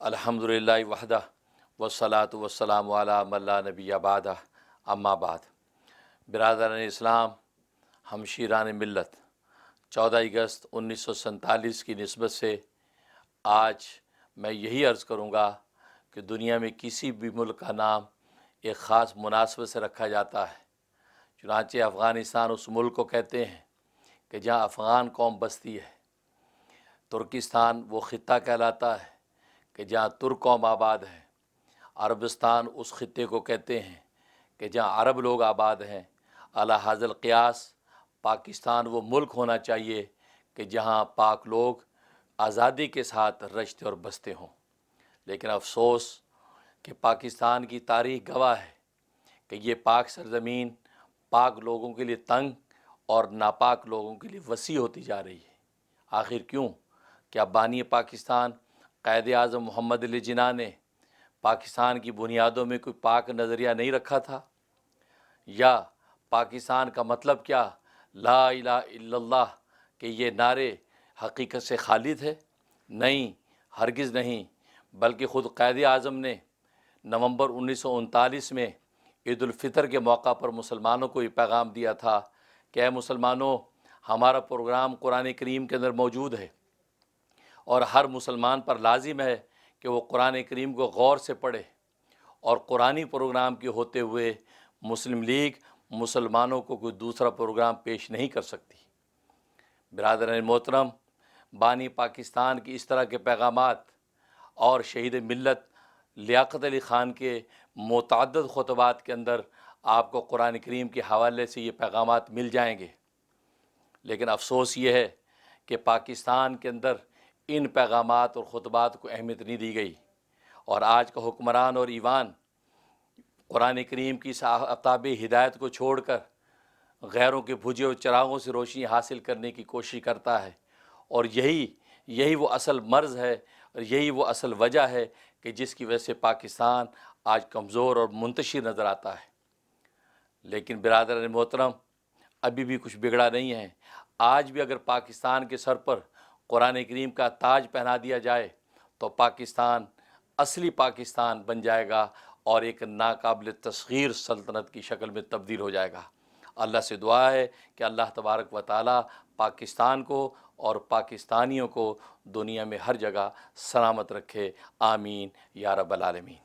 الحمدللہ وحدہ والصلاة والسلام علی من لا نبی بعدہ اما بعد۔ برادران اسلام، ہمشیران ملت، 14 اگست 1947 کی نسبت سے آج میں یہی عرض کروں گا کہ دنیا میں کسی بھی ملک کا نام ایک خاص مناسبت سے رکھا جاتا ہے، چنانچہ افغانستان اس ملک کو کہتے ہیں کہ جہاں افغان قوم بستی ہے۔ ترکستان وہ خطہ کہلاتا ہے کہ جہاں ترک قوم آباد ہے۔ عربستان اس خطے کو کہتے ہیں کہ جہاں عرب لوگ آباد ہیں۔ علی ھذا القیاس پاکستان وہ ملک ہونا چاہیے کہ جہاں پاک لوگ آزادی کے ساتھ رشتے اور بستے ہوں، لیکن افسوس کہ پاکستان کی تاریخ گواہ ہے کہ یہ پاک سرزمین پاک لوگوں کے لیے تنگ اور ناپاک لوگوں کے لیے وسیع ہوتی جا رہی ہے۔ آخر کیوں؟ کیا بانی پاکستان قائد اعظم محمد علی جناح نے پاکستان کی بنیادوں میں کوئی پاک نظریہ نہیں رکھا تھا؟ یا پاکستان کا مطلب کیا لا الہ الا اللہ کہ یہ نعرے حقیقت سے خالی تھے؟ نہیں، ہرگز نہیں، بلکہ خود قائد اعظم نے نومبر 1939 میں عید الفطر کے موقع پر مسلمانوں کو یہ پیغام دیا تھا کہ اے مسلمانوں، ہمارا پروگرام قرآن کریم کے اندر موجود ہے اور ہر مسلمان پر لازم ہے کہ وہ قرآن کریم کو غور سے پڑھے، اور قرآنی پروگرام کے ہوتے ہوئے مسلم لیگ مسلمانوں کو کوئی دوسرا پروگرام پیش نہیں کر سکتی۔ برادران محترم، بانی پاکستان کی اس طرح کے پیغامات اور شہید ملت لیاقت علی خان کے متعدد خطبات کے اندر آپ کو قرآن کریم کے حوالے سے یہ پیغامات مل جائیں گے، لیکن افسوس یہ ہے کہ پاکستان کے اندر ان پیغامات اور خطبات کو اہمیت نہیں دی گئی، اور آج کا حکمران اور ایوان قرآن کریم کی آفتاب ہدایت کو چھوڑ کر غیروں کے بھجے ہوئے چراغوں سے روشنی حاصل کرنے کی کوشش کرتا ہے، اور یہی وہ اصل مرض ہے، اور یہی وہ اصل وجہ ہے کہ جس کی وجہ سے پاکستان آج کمزور اور منتشر نظر آتا ہے۔ لیکن برادران محترم، ابھی بھی کچھ بگڑا نہیں ہے۔ آج بھی اگر پاکستان کے سر پر قرآن کریم کا تاج پہنا دیا جائے تو پاکستان اصلی پاکستان بن جائے گا اور ایک ناقابل تسخیر سلطنت کی شکل میں تبدیل ہو جائے گا۔ اللہ سے دعا ہے کہ اللہ تبارک و تعالی پاکستان کو اور پاکستانیوں کو دنیا میں ہر جگہ سلامت رکھے، آمین یا رب العالمین۔